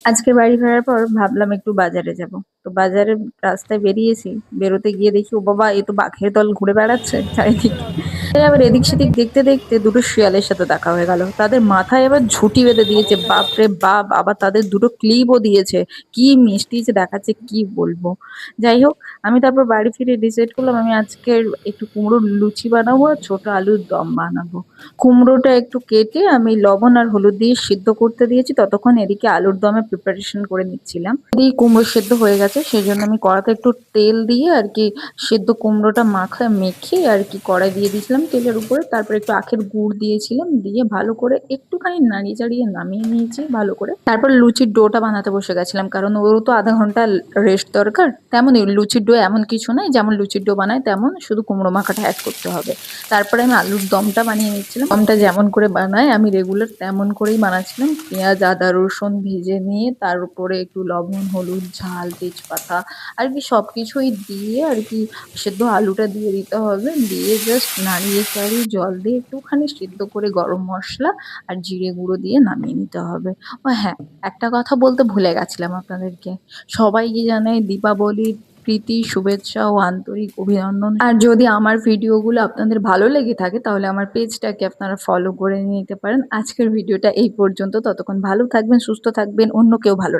আজকে বাড়ি ফেরার পর ভাবলাম একটু বাজারে যাব। তো বাজারের রাস্তায় বেরিয়েছি। বেরোতে গিয়ে দেখি ও বাবা, এ তো বাঘের দল ঘুরে বেড়াচ্ছে চারিদিকে। তাই আবার এদিক সেদিক দেখতে দেখতে দুটো শিয়ালের সাথে দেখা হয়ে গেল। তাদের মাথায় আবার ঝুঁটি বেঁধে দিয়েছে, বাপ রে বাপ! আবার তাদের দুটো ক্লিপও দিয়েছে। কি মিষ্টি যে দেখাচ্ছে, কি বলবো। যাই হোক, আমি তারপর বাড়ি ফিরে ডিসাইড করলাম আমি আজকের একটু কুমড়োর লুচি বানাবো আর ছোট আলুর দম বানাবো। কুমড়োটা একটু কেটে আমি লবণ আর হলুদ দিয়ে সিদ্ধ করতে দিয়েছি, ততক্ষণ এদিকে আলুর দমে প্রিপারেশন করে নিচ্ছিলাম। এদিকে কুমড়ো সেদ্ধ হয়ে গেছে, সেই জন্য আমি কড়াতে একটু তেল দিয়ে আর কি সেদ্ধ কুমড়োটা মেখে আর কি কড়াই দিয়ে দিয়েছিলাম তেলের উপরে। তারপর একটু আখের গুড় দিয়েছিলাম, দিয়ে ভালো করে একটুখানি নাড়িয়ে চাড়িয়ে নামিয়ে নিয়েছি ভালো করে। তারপর লুচির ডোটা বানাতে বসে গেছিলাম, কারণ ওরও তো আধা ঘন্টা রেস্ট দরকার। তেমনই লুচির ডো এমন কিছু নয়, যেমন লুচির ডো বানায় তেমন, শুধু কুমড়ো মাখাটা অ্যাড করতে হবে। তারপরে আমি আলুর দমটা বানিয়ে নিচ্ছিলাম। দমটা যেমন করে বানাই আমি রেগুলার তেমন করেই বানাচ্ছিলাম। পেঁয়াজ আদা রসুন ভেজে নিয়ে তার উপরে একটু লবণ হলুদ ঝাল তেজপাতা আর কি সবকিছুই দিয়ে আর কি সেদ্ধ আলুটা দিয়ে দিতে হবে। দিয়ে জাস্ট নাড়িয়ে চাড়িয়ে জল দিয়ে একটুখানি সিদ্ধ করে গরম মশলা আর জিরে গুঁড়ো দিয়ে নামিয়ে নিতে হবে। ও হ্যাঁ, একটা কথা বলতে ভুলে গেছিলাম আপনাদেরকে। সবাইকে জানাই দীপাবলির প্রীতি শুভেচ্ছা ও আন্তরিক অভিনন্দন। আর যদি আমার ভিডিওগুলো আপনাদের ভালো লেগে থাকে তাহলে আমার পেজটাকে আপনারা ফলো করে নিতে পারেন। আজকের ভিডিওটা এই পর্যন্ত। ততক্ষণ ভালো থাকবেন, সুস্থ থাকবেন, অন্য কেউ ভালো